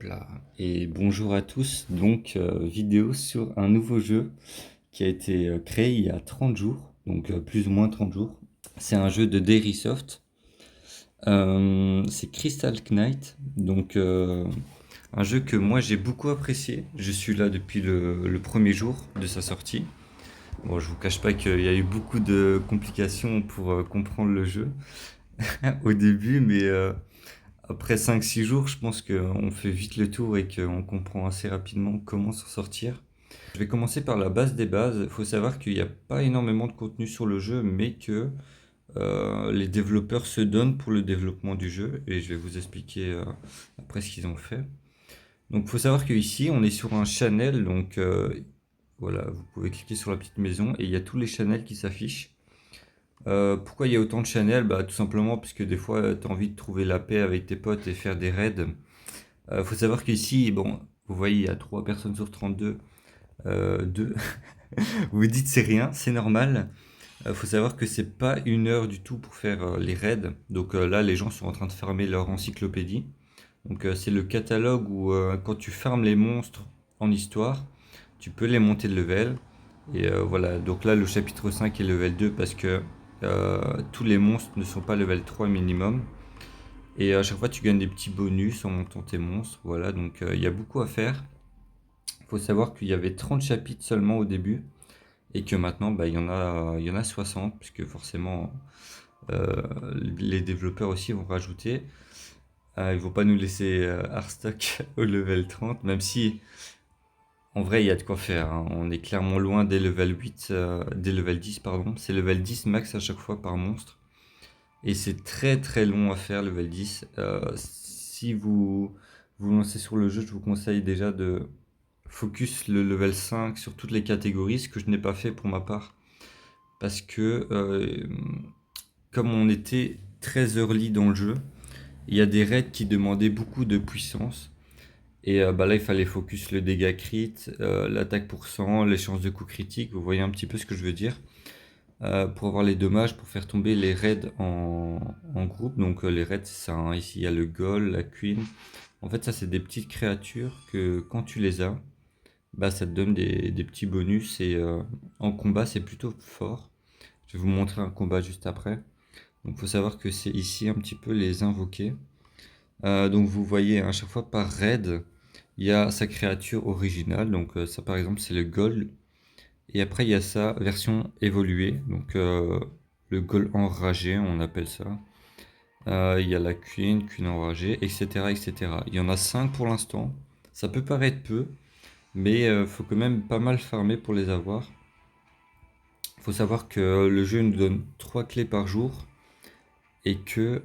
Hop là. Et bonjour à tous. Donc, vidéo sur un nouveau jeu qui a été créé il y a 30 jours, donc plus ou moins 30 jours. C'est un jeu de Dairysoft. C'est Crystal Knight, donc un jeu que moi j'ai beaucoup apprécié. Je suis là depuis le premier jour de sa sortie. Bon, je vous cache pas qu'il y a eu beaucoup de complications pour comprendre le jeu au début, mais après 5-6 jours, je pense qu'on fait vite le tour et qu'on comprend assez rapidement comment s'en sortir. Je vais commencer par la base des bases. Il faut savoir qu'il n'y a pas énormément de contenu sur le jeu, mais que les développeurs se donnent pour le développement du jeu, et je vais vous expliquer après ce qu'ils ont fait. Donc il faut savoir qu'ici, on est sur un channel, donc voilà, vous pouvez cliquer sur la petite maison, et il y a tous les channels qui s'affichent. Pourquoi il y a autant de channels? Bah, tout simplement parce que des fois, tu as envie de trouver la paix avec tes potes et faire des raids. Faut savoir qu'ici, bon, vous voyez, il y a 3 personnes sur 32. 2. Vous vous dites c'est rien, c'est normal. Faut savoir que c'est pas 1 heure du tout pour faire les raids. Donc là, les gens sont en train de farmer leur encyclopédie. Donc c'est le catalogue où quand tu farmes les monstres en histoire, tu peux les monter de level. Et voilà, donc là, le chapitre 5 est level 2 parce que tous les monstres ne sont pas level 3 minimum. Et à chaque fois, tu gagnes des petits bonus en montant tes monstres. Voilà, donc il y a beaucoup à faire. Il faut savoir qu'il y avait 30 chapitres seulement au début. Et que maintenant, bah, il y en a 60, puisque forcément, euh, les développeurs aussi vont rajouter. Ils vont pas nous laisser Heartstock au level 30, même si, en vrai, il y a de quoi faire, hein. On est clairement loin des level 8, des level 10, pardon. C'est level 10 max à chaque fois par monstre. Et c'est très très long à faire, level 10. Si vous lancez sur le jeu, je vous conseille déjà de focus le level 5 sur toutes les catégories, ce que je n'ai pas fait pour ma part. Parce que comme on était très early dans le jeu, il y a des raids qui demandaient beaucoup de puissance. Et bah là, il fallait focus le dégât crit, l'attaque pour 100, les chances de coup critique. Vous voyez un petit peu ce que je veux dire. Pour avoir les dommages, pour faire tomber les raids en groupe. Donc les raids, c'est ça, hein. Ici, il y a le Ghoul, la Queen. En fait, ça, c'est des petites créatures que quand tu les as, bah, ça te donne des petits bonus. Et en combat, c'est plutôt fort. Je vais vous montrer un combat juste après. Donc, il faut savoir que c'est ici un petit peu les invoquer. Donc, vous voyez, à chaque fois par raid, il y a sa créature originale. Donc, ça, par exemple, c'est le Gold. Et après, il y a sa version évoluée. Donc, le Gold enragé, on appelle ça. Il y a la Queen, Queen enragée, etc., etc. Il y en a 5 pour l'instant. Ça peut paraître peu, mais faut quand même pas mal farmer pour les avoir. Il faut savoir que le jeu nous donne 3 clés par jour. Et que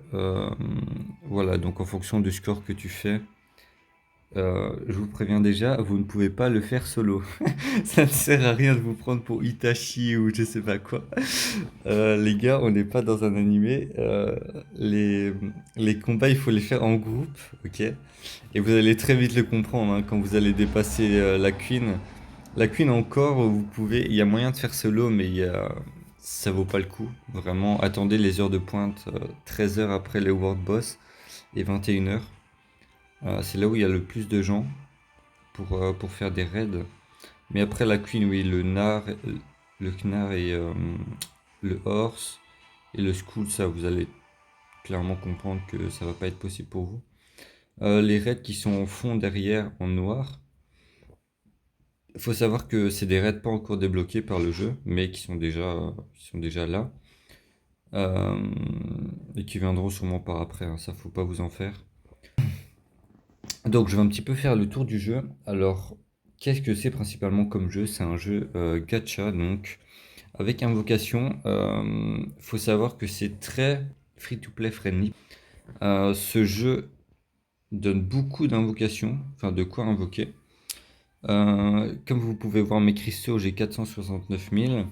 voilà, donc en fonction du score que tu fais, je vous préviens déjà, vous ne pouvez pas le faire solo. Ça ne sert à rien de vous prendre pour Itachi ou je sais pas quoi. Les gars, on n'est pas dans un animé. Les combats, il faut les faire en groupe, ok? Et vous allez très vite le comprendre, hein, quand vous allez dépasser la Queen. La Queen encore, vous pouvez, il y a moyen de faire solo, mais ça vaut pas le coup. Vraiment, attendez les heures de pointe, 13 heures après les World Boss et 21 heures. C'est là où il y a le plus de gens pour faire des raids. Mais après la Queen, oui, le Knar et le Horse et le Skull, ça vous allez clairement comprendre que ça va pas être possible pour vous. Les raids qui sont en fond derrière en noir, il faut savoir que c'est des raids pas encore débloqués par le jeu, mais qui sont déjà là. Euh, et qui viendront sûrement par après, hein, ça faut pas vous en faire. Donc je vais un petit peu faire le tour du jeu. Alors, qu'est-ce que c'est principalement comme jeu? C'est un jeu gacha, donc avec invocation. Faut savoir que c'est très free-to-play friendly. Ce jeu donne beaucoup d'invocations, enfin de quoi invoquer. Comme vous pouvez voir mes cristaux, j'ai 469 000.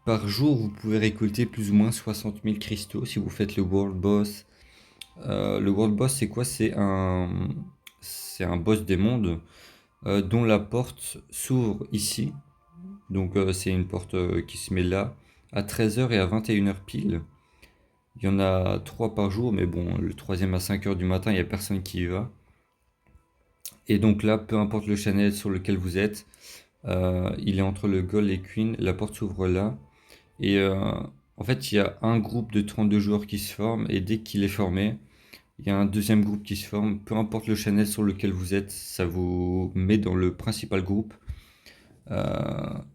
Par jour, vous pouvez récolter plus ou moins 60 000 cristaux si vous faites le World Boss. Le World Boss, c'est quoi? C'est un boss des mondes dont la porte s'ouvre ici. Donc c'est une porte qui se met là à 13 heures et à 21 heures pile. Il y en a 3 par jour, mais bon, le troisième à 5 heures du matin, il n'y a personne qui y va. Et donc là, peu importe le channel sur lequel vous êtes, il est entre le Gold et Queen, la porte s'ouvre là. Et en fait, il y a un groupe de 32 joueurs qui se forme, et dès qu'il est formé, il y a un deuxième groupe qui se forme. Peu importe le channel sur lequel vous êtes, ça vous met dans le principal groupe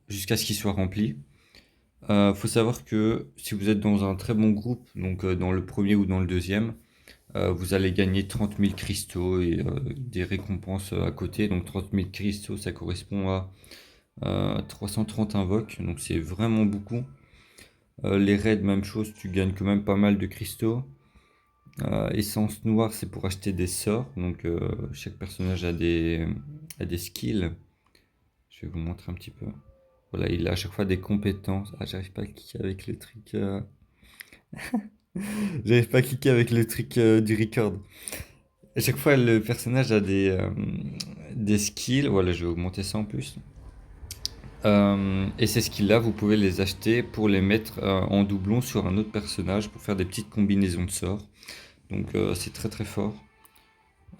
jusqu'à ce qu'il soit rempli. Faut savoir que si vous êtes dans un très bon groupe, donc dans le premier ou dans le deuxième, vous allez gagner 30 000 cristaux et des récompenses à côté. Donc 30 000 cristaux, ça correspond à 330 invoques, donc c'est vraiment beaucoup. Les raids, même chose, tu gagnes quand même pas mal de cristaux. Essence noire, c'est pour acheter des sorts. Donc chaque personnage a des skills. Je vais vous montrer un petit peu. Voilà, il a à chaque fois des compétences. Ah, j'arrive pas à cliquer avec le truc. J'arrive pas à cliquer avec le truc du record. À chaque fois, le personnage a des skills. Voilà, je vais augmenter ça en plus. Et ces skills-là, vous pouvez les acheter pour les mettre en doublon sur un autre personnage pour faire des petites combinaisons de sorts. Donc c'est très très fort.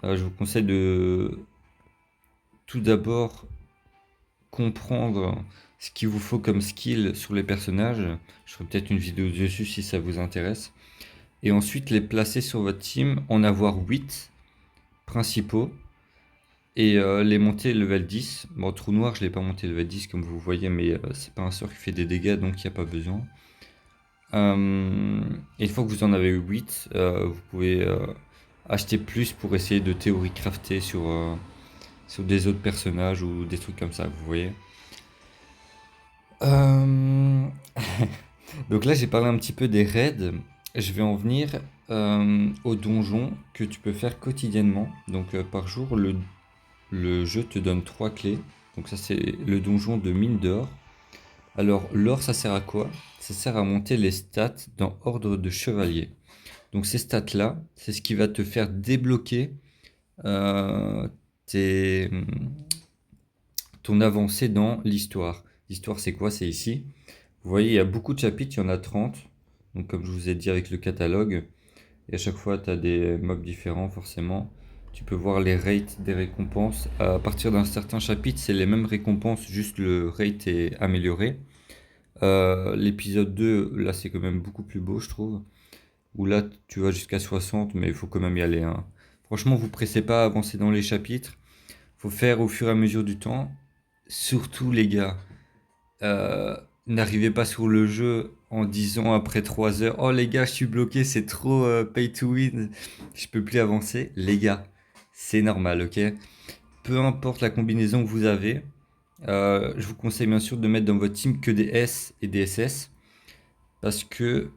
Je vous conseille de tout d'abord comprendre ce qu'il vous faut comme skill sur les personnages. Je ferai peut-être une vidéo dessus si ça vous intéresse. Et ensuite les placer sur votre team, en avoir 8 principaux et les monter level 10. Bon, trou noir, je l'ai pas monté level 10 comme vous voyez, mais c'est pas un sort qui fait des dégâts, donc il n'y a pas besoin. Et une fois que vous en avez 8, vous pouvez acheter plus pour essayer de théorie crafter sur des autres personnages ou des trucs comme ça, vous voyez. Euh, Donc là, j'ai parlé un petit peu des raids. Je vais en venir aux donjons que tu peux faire quotidiennement. Donc par jour, le jeu te donne 3 clés. Donc ça, c'est le donjon de mine d'or. Alors l'or, ça sert à quoi? Ça sert à monter les stats dans ordre de chevalier. Donc ces stats-là, c'est ce qui va te faire débloquer euh, tes, ton avancée dans l'histoire. L'histoire, c'est quoi? C'est ici. Vous voyez, il y a beaucoup de chapitres, il y en a 30. Donc comme je vous ai dit avec le catalogue, et à chaque fois, tu as des mobs différents forcément. Tu peux voir les rates des récompenses. À partir d'un certain chapitre, c'est les mêmes récompenses, juste le rate est amélioré. L'épisode 2, là, c'est quand même beaucoup plus beau, je trouve. Où là, tu vas jusqu'à 60, mais il faut quand même y aller, hein. Franchement, vous pressez pas à avancer dans les chapitres. Faut faire au fur et à mesure du temps. Surtout, les gars, euh, n'arrivez pas sur le jeu en disant après 3 heures, oh les gars, je suis bloqué, c'est trop pay to win, je peux plus avancer. Les gars, c'est normal, ok? Peu importe la combinaison que vous avez, je vous conseille bien sûr de mettre dans votre team que des S et des SS, parce que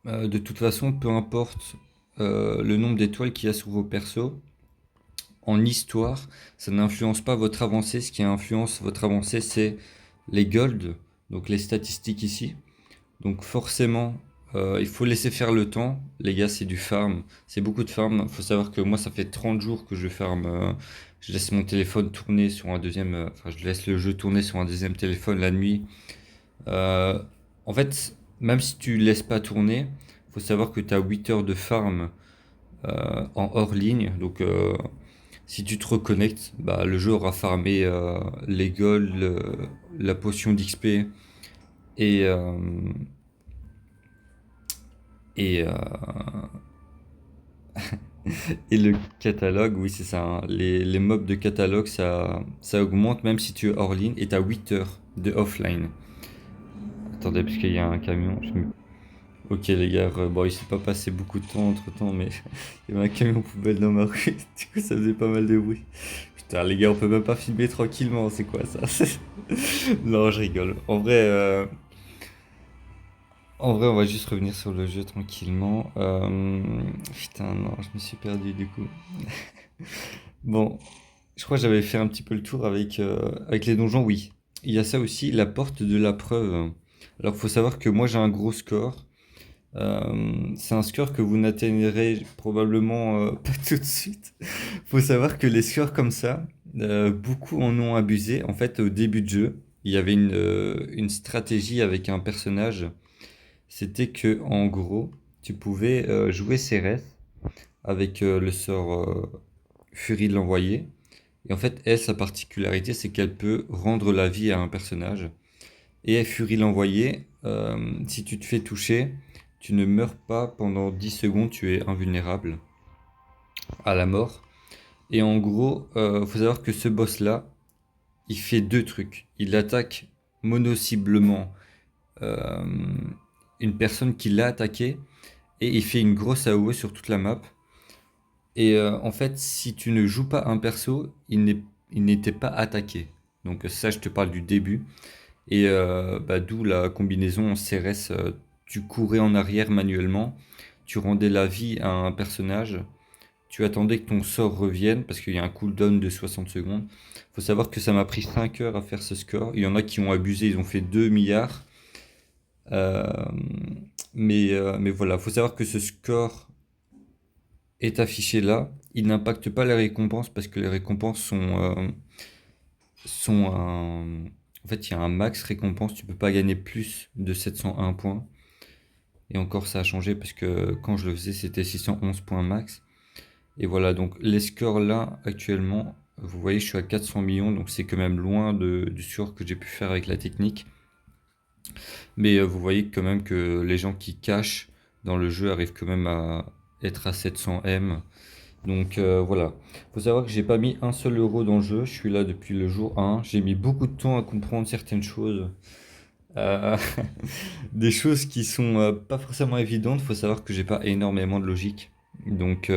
de toute façon, peu importe le nombre d'étoiles qu'il y a sur vos persos, en histoire, ça n'influence pas votre avancée. Ce qui influence votre avancée, c'est les golds, donc les statistiques ici. Donc forcément, il faut laisser faire le temps. Les gars, c'est du farm. C'est beaucoup de farm. Il faut savoir que moi, ça fait 30 jours que je farm. Je laisse mon téléphone tourner sur un deuxième... Enfin, je laisse le jeu tourner sur un deuxième téléphone la nuit. Euh, En fait, même si tu laisses pas tourner, il faut savoir que tu as 8 heures de farm en hors ligne. Donc, si tu te reconnectes, bah, le jeu aura farmé les golds, la potion d'XP et, euh, et, euh, et le catalogue. Oui, c'est ça, hein. Les mobs de catalogue, ça augmente même si tu es hors ligne et tu as 8 heures de offline. Attendez, parce qu'il y a un camion. Ok les gars, bon il s'est pas passé beaucoup de temps entre temps, mais il y avait un camion poubelle dans ma rue, du coup ça faisait pas mal de bruit. Putain les gars, on peut même pas filmer tranquillement, c'est quoi ça? Non, je rigole. En vrai, on va juste revenir sur le jeu tranquillement. Putain non, je me suis perdu du coup. Bon, je crois que j'avais fait un petit peu le tour avec les donjons, oui. Il y a ça aussi, la porte de la preuve. Alors faut savoir que moi j'ai un gros score. C'est un score que vous n'atteindrez probablement pas tout de suite. Faut savoir que les scores comme ça, beaucoup en ont abusé. En fait, au début de jeu, il y avait une stratégie avec un personnage. C'était que, en gros, tu pouvais jouer Cérès avec le sort Furie de l'envoyer. Et en fait, elle, sa particularité, c'est qu'elle peut rendre la vie à un personnage. Et Fury l'envoyé, si tu te fais toucher, tu ne meurs pas pendant 10 secondes, tu es invulnérable à la mort. Et en gros, faut savoir que ce boss-là, il fait deux trucs. Il attaque mono-ciblement euh, une personne qui l'a attaqué et il fait une grosse AOE sur toute la map. Et en fait, si tu ne joues pas un perso, il n'était pas attaqué. Donc ça, je te parle du début. Et bah, d'où la combinaison CRS. Tu courais en arrière manuellement, tu rendais la vie à un personnage, tu attendais que ton sort revienne parce qu'il y a un cooldown de 60 secondes. Faut savoir que ça m'a pris 5 heures à faire ce score. Il y en a qui ont abusé, ils ont fait 2 milliards. Euh, mais voilà, faut savoir que ce score est affiché là. Il n'impacte pas les récompenses parce que les récompenses sont en fait, il y a un max récompense. Tu peux pas gagner plus de 701 points. Et encore, ça a changé parce que quand je le faisais, c'était 611 points max. Et voilà, donc les scores là, actuellement, vous voyez, je suis à 400 millions, donc c'est quand même loin du score que j'ai pu faire avec la technique. Mais vous voyez quand même que les gens qui cachent dans le jeu arrivent quand même à être à 700 M. Donc voilà. Faut savoir que j'ai pas mis un seul euro dans le jeu, je suis là depuis le jour 1. J'ai mis beaucoup de temps à comprendre certaines choses. Euh, des choses qui sont pas forcément évidentes. Faut savoir que j'ai pas énormément de logique. Donc,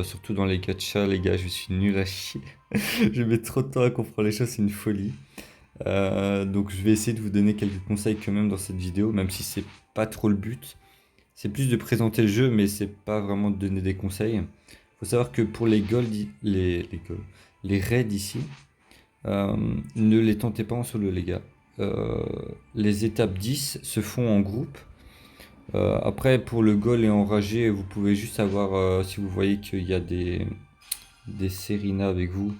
surtout dans les gachas, les gars, je suis nul à chier. Je mets trop de temps à comprendre les choses, c'est une folie. Donc, je vais essayer de vous donner quelques conseils quand même dans cette vidéo, même si c'est pas trop le but. C'est plus de présenter le jeu, mais c'est pas vraiment de donner des conseils. Faut savoir que pour les gold, les raids ici, euh, ne les tentez pas en solo, les gars. Euh, les étapes 10 se font en groupe. Après, pour le goal et enragé, vous pouvez juste avoir, si vous voyez qu'il y a des Serena avec vous,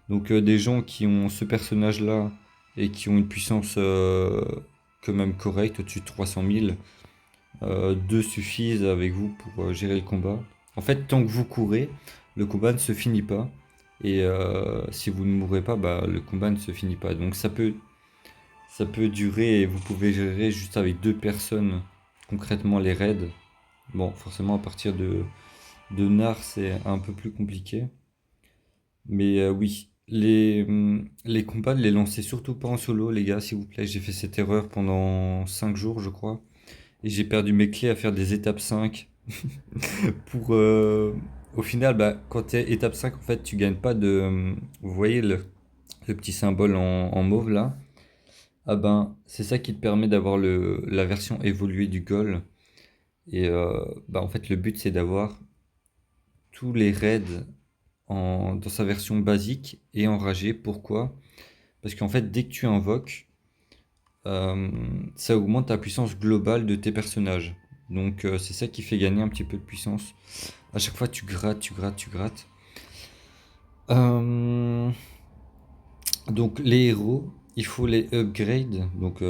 donc des gens qui ont ce personnage-là et qui ont une puissance quand même correcte, au-dessus de 300 000, deux suffisent avec vous pour gérer le combat. En fait, tant que vous courez, le combat ne se finit pas. Et si vous ne mourrez pas, bah, le combat ne se finit pas. Donc ça peut durer et vous pouvez gérer juste avec deux personnes concrètement les raids. Bon, forcément à partir de Nar c'est un peu plus compliqué. Mais oui, les combats, ne les lancez surtout pas en solo les gars, s'il vous plaît. J'ai fait cette erreur pendant 5 jours je crois. Et j'ai perdu mes clés à faire des étapes 5. Pour, au final, bah, quand tu es étape 5 en fait, tu gagnes pas de... vous voyez le petit symbole en mauve là? Ah ben, c'est ça qui te permet d'avoir la version évoluée du goal. Et bah, en fait, le but, c'est d'avoir tous les raids dans sa version basique et enragé. Pourquoi? Parce qu'en fait, dès que tu invoques, euh, ça augmente ta puissance globale de tes personnages. Donc, c'est ça qui fait gagner un petit peu de puissance. À chaque fois, tu grattes, tu grattes, tu grattes. Euh, Donc les héros, il faut les upgrade. Donc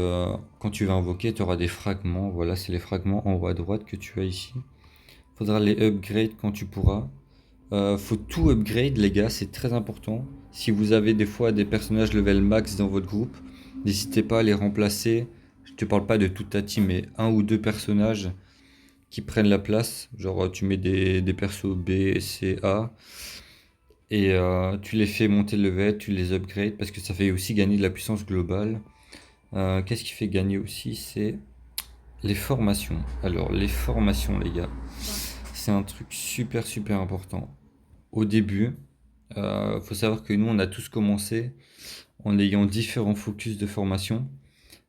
quand tu vas invoquer, tu auras des fragments. Voilà, c'est les fragments en haut à droite que tu as ici. Faudra les upgrade quand tu pourras. Faut tout upgrade les gars, c'est très important. Si vous avez des fois des personnages level max dans votre groupe, n'hésitez pas à les remplacer. Je te parle pas de toute ta team, mais un ou deux personnages qui prennent la place. Genre tu mets des persos B, C, A. Et tu les fais monter le level, tu les upgrades parce que ça fait aussi gagner de la puissance globale. Qu'est-ce qui fait gagner aussi? C'est les formations. Alors, les formations, les gars, c'est un truc super super important. Au début, faut savoir que nous, on a tous commencé en ayant différents focus de formation.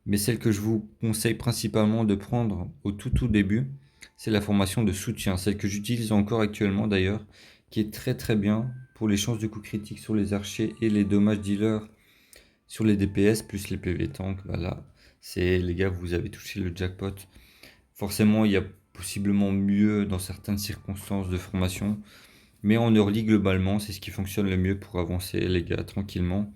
Mais celle que je vous conseille principalement de prendre au tout début, c'est la formation de soutien, celle que j'utilise encore actuellement d'ailleurs, qui est très très bien pour les chances de coup critique sur les archers et les dommages dealers sur les DPS plus les PV tank. Voilà, c'est les gars, vous avez touché le jackpot. Forcément, il y a possiblement mieux dans certaines circonstances de formation, mais en early globalement, c'est ce qui fonctionne le mieux pour avancer les gars tranquillement.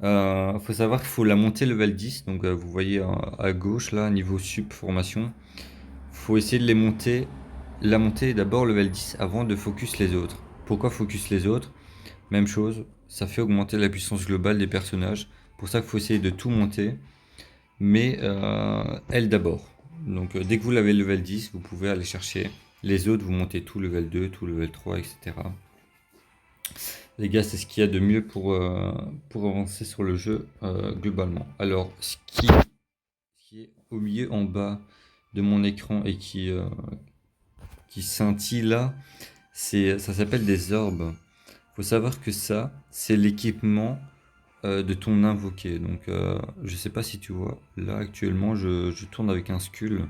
Faut savoir qu'il faut la monter level 10, donc vous voyez à gauche là, niveau sup formation. Faut essayer de la monter d'abord level 10 avant de focus les autres. Pourquoi focus les autres? Même chose, ça fait augmenter la puissance globale des personnages. Pour ça qu'il faut essayer de tout monter, mais elle d'abord. Donc dès que vous l'avez level 10, vous pouvez aller chercher les autres, vous montez tout level 2, tout level 3, etc. Les gars, c'est ce qu'il y a de mieux pour avancer sur le jeu globalement. Alors, ce qui est au milieu en bas de mon écran et qui scintille là, ça s'appelle des orbes. Faut savoir que ça, c'est l'équipement de ton invoqué. Donc, je sais pas si tu vois, là actuellement, je tourne avec un skull.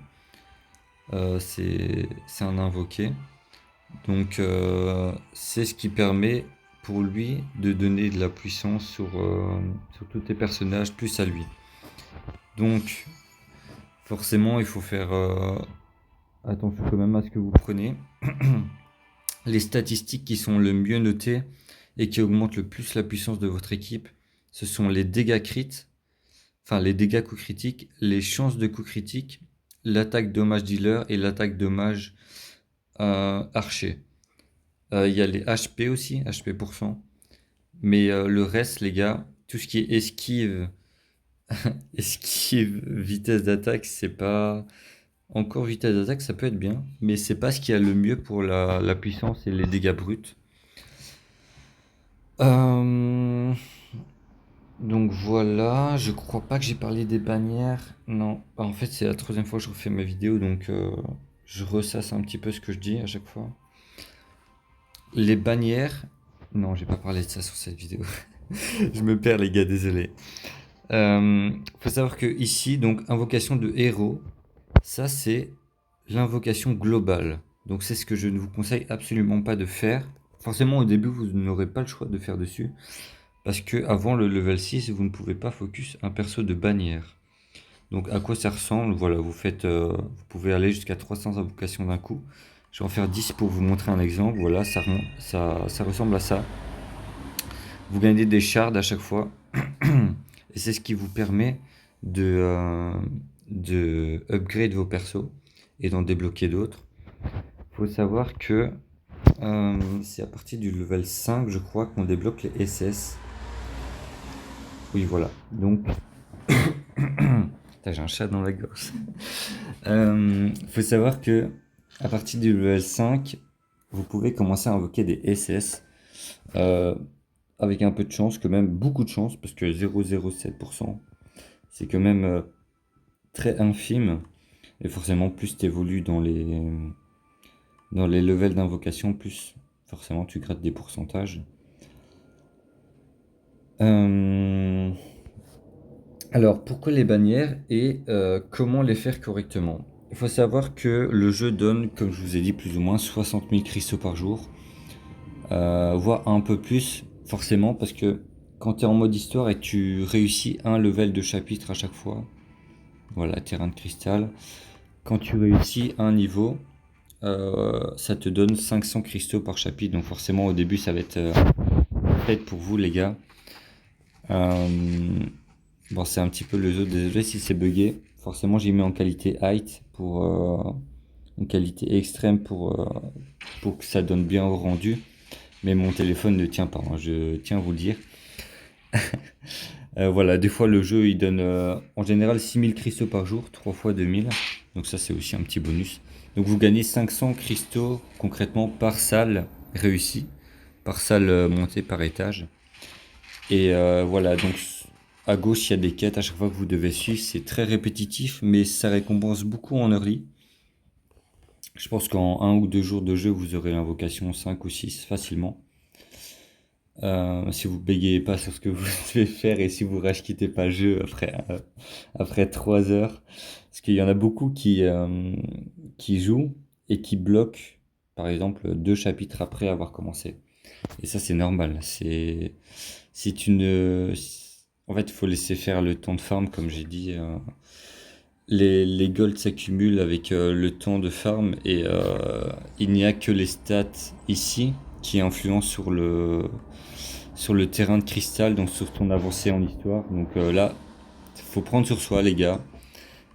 C'est un invoqué. Donc, c'est ce qui permet pour lui de donner de la puissance sur tous tes personnages, plus à lui. Donc, forcément, il faut faire attention quand même à ce que vous prenez. Les statistiques qui sont le mieux notées et qui augmentent le plus la puissance de votre équipe, ce sont les dégâts crits, enfin les dégâts coup critiques, les chances de coup critique, l'attaque dommage dealer et l'attaque dommage archer. Il y a les HP aussi, HP %. Mais le reste, les gars, tout ce qui est esquive, esquive, vitesse d'attaque, c'est pas. Encore vitesse d'attaque, ça peut être bien, mais c'est pas ce qui a le mieux pour la puissance et les dégâts bruts. Euh, Donc voilà, je crois pas que j'ai parlé des bannières. Non, en fait, c'est la troisième fois que je refais ma vidéo, donc je ressasse un petit peu ce que je dis à chaque fois. Les bannières. Non, j'ai pas parlé de ça sur cette vidéo. Je me perds, les gars, désolé. Faut savoir que ici, donc invocation de héros, ça c'est l'invocation globale. Donc c'est ce que je ne vous conseille absolument pas de faire. Forcément, au début, vous n'aurez pas le choix de faire dessus. Parce que avant le level 6, vous ne pouvez pas focus un perso de bannière. Donc à quoi ça ressemble? Voilà, vous pouvez aller jusqu'à 300 invocations d'un coup. Je vais en faire 10 pour vous montrer un exemple. Voilà, ça ressemble à ça. Vous gagnez des shards à chaque fois. Et c'est ce qui vous permet de upgrade vos persos et d'en débloquer d'autres. Il faut savoir que c'est à partir du level 5, je crois, qu'on débloque les SS. Oui, voilà. Donc, j'ai un chat dans la gorge. Faut savoir que à partir du level 5, vous pouvez commencer à invoquer des SS avec un peu de chance, quand même beaucoup de chance, parce que 0,07%, c'est quand même très infime. Et forcément, plus tu évolues dans les levels d'invocation, plus forcément tu grattes des pourcentages. Alors, pourquoi les bannières et comment les faire correctement? Il faut savoir que le jeu donne, comme je vous ai dit, plus ou moins 60 000 cristaux par jour, voire un peu plus, forcément, parce que quand tu es en mode histoire et que tu réussis un level de chapitre à chaque fois, voilà, terrain de cristal, quand tu réussis un niveau, ça te donne 500 cristaux par chapitre, donc forcément au début ça va être fait pour vous les gars. Bon, c'est un petit peu le jeu, désolé si c'est buggé. Forcément, j'ai mis en qualité height en qualité extrême pour que ça donne bien au rendu. Mais mon téléphone ne tient pas, hein, je tiens à vous le dire. Voilà, des fois le jeu il donne en général 6000 cristaux par jour, 3 fois 2000. Donc ça c'est aussi un petit bonus. Donc vous gagnez 500 cristaux concrètement par salle réussie, par salle montée par étage. Et voilà, donc à gauche, il y a des quêtes à chaque fois que vous devez suivre. C'est très répétitif, mais ça récompense beaucoup en early. Je pense qu'en 1 ou 2 jours de jeu, vous aurez l'invocation 5 ou 6 facilement. Si vous bégayez pas sur ce que vous devez faire et si vous rage quittez pas le jeu après 3 heures. Parce qu'il y en a beaucoup qui jouent et qui bloquent, par exemple, 2 chapitres après avoir commencé. Et ça, c'est normal. Si tu ne, En fait, il faut laisser faire le temps de farm, comme j'ai dit. Les golds s'accumulent avec le temps de farm et il n'y a que les stats ici qui influencent sur le terrain de cristal, donc sur ton avancée en histoire. Donc là, faut prendre sur soi, les gars,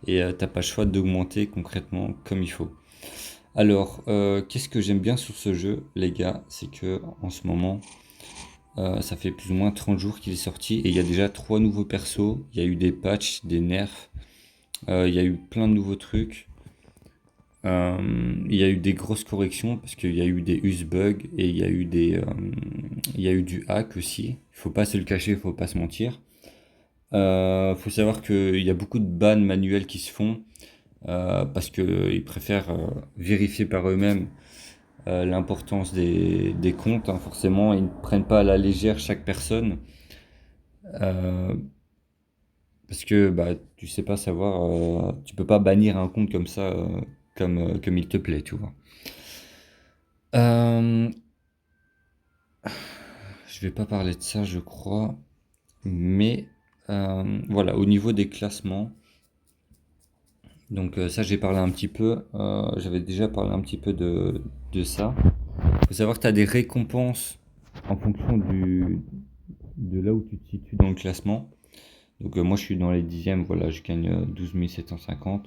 et t'as pas le choix d'augmenter concrètement comme il faut. Alors, qu'est-ce que j'aime bien sur ce jeu, les gars, c'est que en ce moment, Ça fait plus ou moins 30 jours qu'il est sorti et il y a déjà 3 nouveaux persos. Il y a eu des patchs, des nerfs, il y a eu plein de nouveaux trucs. Il y a eu des grosses corrections parce qu'il y a eu des use bugs et il y a eu du hack aussi. Il faut pas se le cacher, il faut pas se mentir. Faut savoir qu'il y a beaucoup de bans manuels qui se font parce qu'ils préfèrent vérifier par eux-mêmes l'importance des comptes, hein. Forcément, ils ne prennent pas à la légère chaque personne euh, parce que bah, tu sais pas savoir, tu peux pas bannir un compte comme ça, comme il te plaît, tu vois. Euh, je vais pas parler de ça, je crois, mais voilà, au niveau des classements, donc ça j'ai parlé un petit peu, j'avais déjà parlé un petit peu de ça. Faut savoir que tu as des récompenses en fonction de là où tu te situes dans le classement. Donc moi je suis dans les dixièmes, voilà, je gagne 12 750.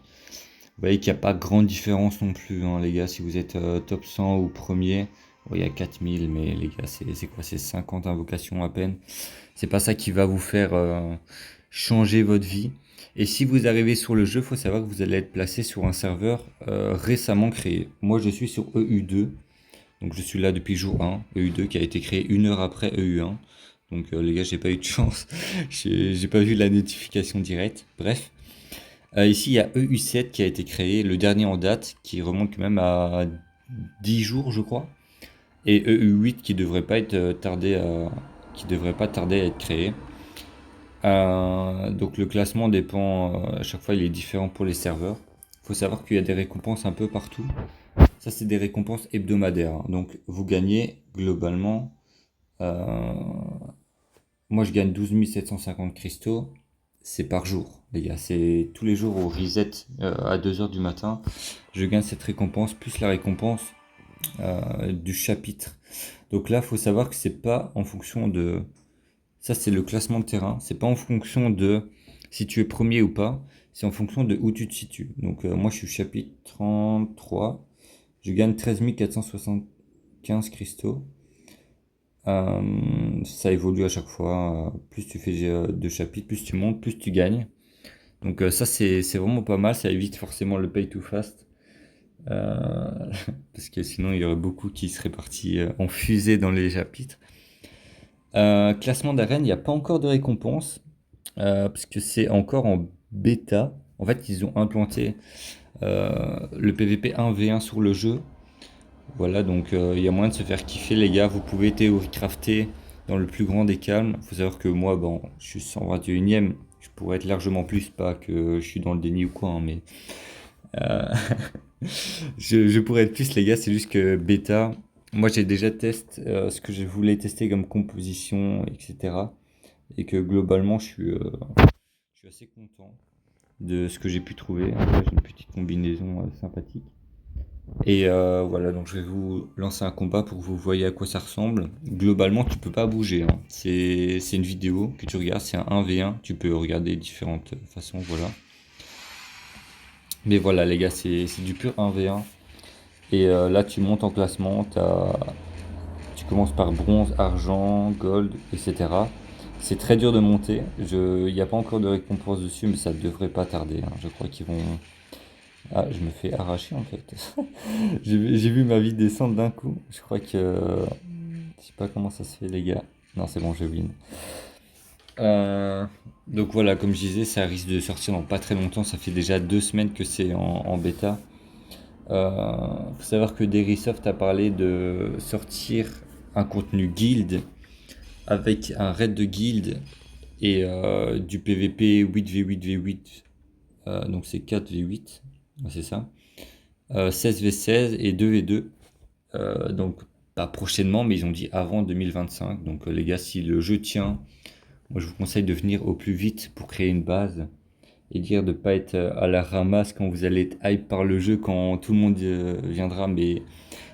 Vous voyez qu'il n'y a pas grande différence non plus, hein, les gars, si vous êtes top 100 ou premier. Bon, il y a 4000, mais les gars, c'est quoi? C'est 50 invocations à peine. C'est pas ça qui va vous faire changer votre vie. Et si vous arrivez sur le jeu, faut savoir que vous allez être placé sur un serveur récemment créé. Moi, je suis sur EU2. Donc je suis là depuis jour 1, EU2 qui a été créé 1 heure après EU1. Donc les gars, j'ai pas eu de chance. J'ai pas vu la notification directe. Bref. Ici, il y a EU7 qui a été créé, le dernier en date, qui remonte quand même à 10 jours, je crois. Et EU8 qui devrait pas être qui devrait pas tarder à être créé. Donc le classement dépend, à chaque fois il est différent pour les serveurs. Il faut savoir qu'il y a des récompenses un peu partout. Ça, c'est des récompenses hebdomadaires, hein. Donc vous gagnez globalement, euh, moi je gagne 12 750 cristaux, c'est par jour, les gars. C'est tous les jours au reset à 2 heures du matin. Je gagne cette récompense, plus la récompense du chapitre. Donc là, il faut savoir que c'est pas en fonction de. Ça, c'est le classement de terrain. C'est pas en fonction de si tu es premier ou pas. C'est en fonction de où tu te situes. Donc moi, je suis chapitre 33. Je gagne 13 475 cristaux. Ça évolue à chaque fois. Plus tu fais de chapitres, plus tu montes, plus tu gagnes. Donc ça, c'est vraiment pas mal. Ça évite forcément le pay to fast. Euh, parce que sinon, il y aurait beaucoup qui seraient partis en fusée dans les chapitres. Classement d'arène, il n'y a pas encore de récompense. Parce que c'est encore en bêta. En fait, ils ont implanté le PVP 1v1 sur le jeu. Voilà, donc il y a moyen de se faire kiffer, les gars. Vous pouvez théorie crafter dans le plus grand des calmes. Faut savoir que moi, bon, je suis 121ème. Je pourrais être largement plus, pas que je suis dans le déni ou quoi, hein, mais euh, je pourrais être plus, les gars. C'est juste que bêta, moi j'ai déjà testé ce que je voulais tester comme composition, etc. Et que globalement, je suis assez content de ce que j'ai pu trouver. Après, j'ai une petite combinaison sympathique. Et voilà, donc je vais vous lancer un combat pour que vous voyez à quoi ça ressemble. Globalement, tu peux pas bouger, hein. C'est une vidéo que tu regardes, c'est un 1v1. Tu peux regarder différentes façons, voilà. Mais voilà, les gars, c'est du pur 1v1. Et là, tu montes en classement. Tu commences par bronze, argent, gold, etc. C'est très dur de monter. Il n'y a pas encore de récompense dessus, mais ça devrait pas tarder, hein. Je crois qu'ils vont. Ah, je me fais arracher en fait. J'ai vu ma vie descendre d'un coup. Je crois que. Je sais pas comment ça se fait, les gars. Non, c'est bon, je win. Euh, donc voilà, comme je disais, ça risque de sortir dans pas très longtemps. Ça fait déjà 2 semaines que c'est en bêta. Faut savoir que Derisoft a parlé de sortir un contenu guild avec un raid de guild et du PVP 8v8v8. Donc c'est 4v8, c'est ça. 16v16 et 2v2. Donc pas prochainement, mais ils ont dit avant 2025. Donc les gars, si le jeu tient, moi je vous conseille de venir au plus vite pour créer une base et dire de pas être à la ramasse quand vous allez être hype par le jeu, quand tout le monde viendra, mais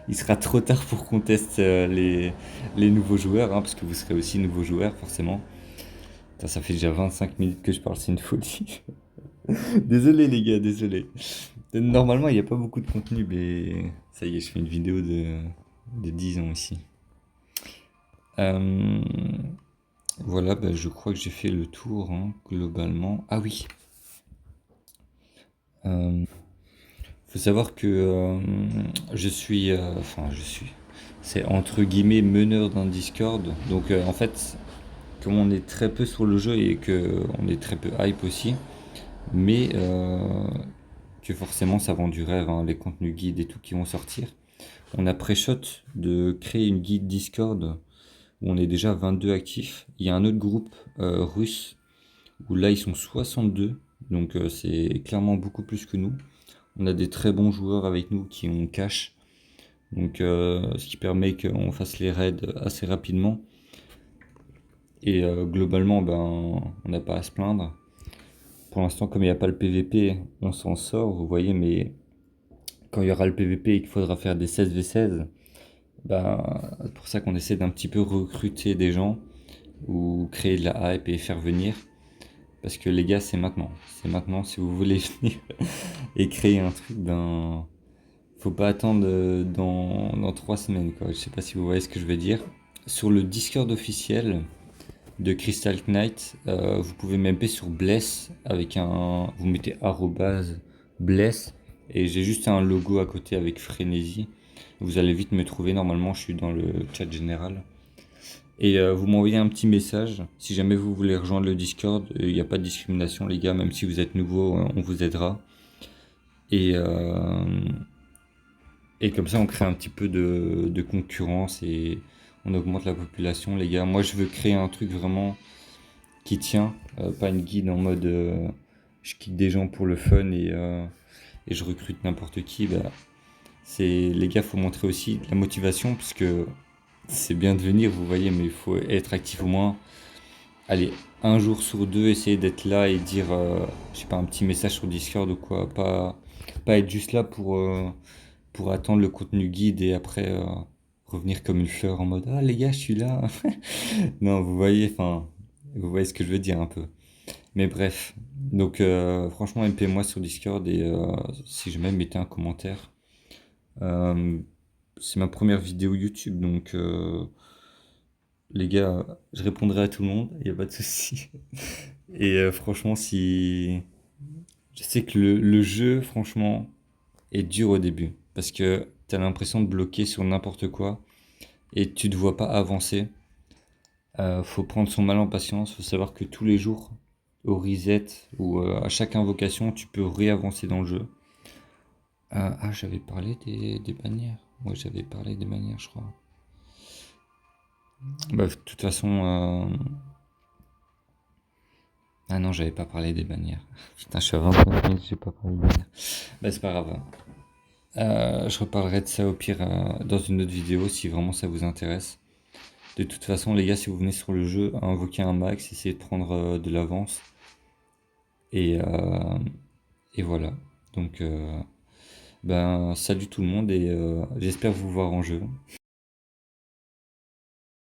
il sera trop tard pour qu'on teste les nouveaux joueurs, hein, parce que vous serez aussi nouveaux joueurs forcément. Putain, ça fait déjà 25 minutes que je parle, c'est une folie. Désolé les gars, désolé. Normalement, il n'y a pas beaucoup de contenu, mais ça y est, je fais une vidéo de 10 ans ici. Euh, voilà, bah, je crois que j'ai fait le tour, hein, globalement. Ah oui, euh, faut savoir que c'est entre guillemets meneur d'un Discord. Donc en fait, comme on est très peu sur le jeu et que on est très peu hype aussi, mais que forcément ça vend du rêve, hein, les contenus guides et tout qui vont sortir. On a pré-shot de créer une guide Discord où on est déjà 22 actifs. Il y a un autre groupe russe où là ils sont 62, donc c'est clairement beaucoup plus que nous. On a des très bons joueurs avec nous qui ont cash, donc ce qui permet qu'on fasse les raids assez rapidement. Et globalement, ben, on n'a pas à se plaindre. Pour l'instant, comme il n'y a pas le PVP, on s'en sort, vous voyez, mais quand il y aura le PVP et qu'il faudra faire des 16v16, ben, c'est pour ça qu'on essaie d'un petit peu recruter des gens ou créer de la hype et faire venir. Parce que les gars, c'est maintenant. C'est maintenant si vous voulez venir et créer un truc, ben, faut pas attendre dans 3 semaines, quoi. Je sais pas si vous voyez ce que je veux dire. Sur le Discord officiel de Crystal Knight, vous pouvez m'MP sur Bless avec un. Vous mettez arrobase Bless et j'ai juste un logo à côté avec Frénésie. Vous allez vite me trouver. Normalement, je suis dans le chat général. Et vous m'envoyez un petit message. Si jamais vous voulez rejoindre le Discord, il n'y a pas de discrimination, les gars. Même si vous êtes nouveau, on vous aidera. Et, euh, et comme ça, on crée un petit peu de concurrence et on augmente la population, les gars. Moi, je veux créer un truc vraiment qui tient, pas une guide en mode je quitte des gens pour le fun et je recrute n'importe qui. Bah, les gars, faut montrer aussi la motivation parce que c'est bien de venir, vous voyez, mais il faut être actif au moins. Allez, un jour sur deux, essayer d'être là et dire, je sais pas, un petit message sur Discord ou quoi. Pas être juste là pour attendre le contenu guide et après revenir comme une fleur en mode ah les gars, je suis là. Non, vous voyez, enfin, vous voyez ce que je veux dire un peu. Mais bref, donc franchement, MP-moi sur Discord et si jamais mettez un commentaire. Euh, c'est ma première vidéo YouTube, donc les gars, je répondrai à tout le monde, il n'y a pas de souci. Et franchement, si... Je sais que le jeu, franchement, est dur au début, parce que tu as l'impression de bloquer sur n'importe quoi, et tu ne te vois pas avancer. Faut prendre son mal en patience, faut savoir que tous les jours, au reset ou à chaque invocation, tu peux réavancer dans le jeu. Ah, j'avais parlé des bannières. Ouais, j'avais parlé des bannières, je crois. Bah, de toute façon. Ah non, j'avais pas parlé des bannières. Putain, je suis à 29 minutes, j'ai pas parlé des bannières. Bah, c'est pas grave. Je reparlerai de ça au pire dans une autre vidéo si vraiment ça vous intéresse. De toute façon, les gars, si vous venez sur le jeu, invoquez un max, essayez de prendre de l'avance. Et, euh, et voilà. Donc, ben, salut tout le monde et j'espère vous voir en jeu.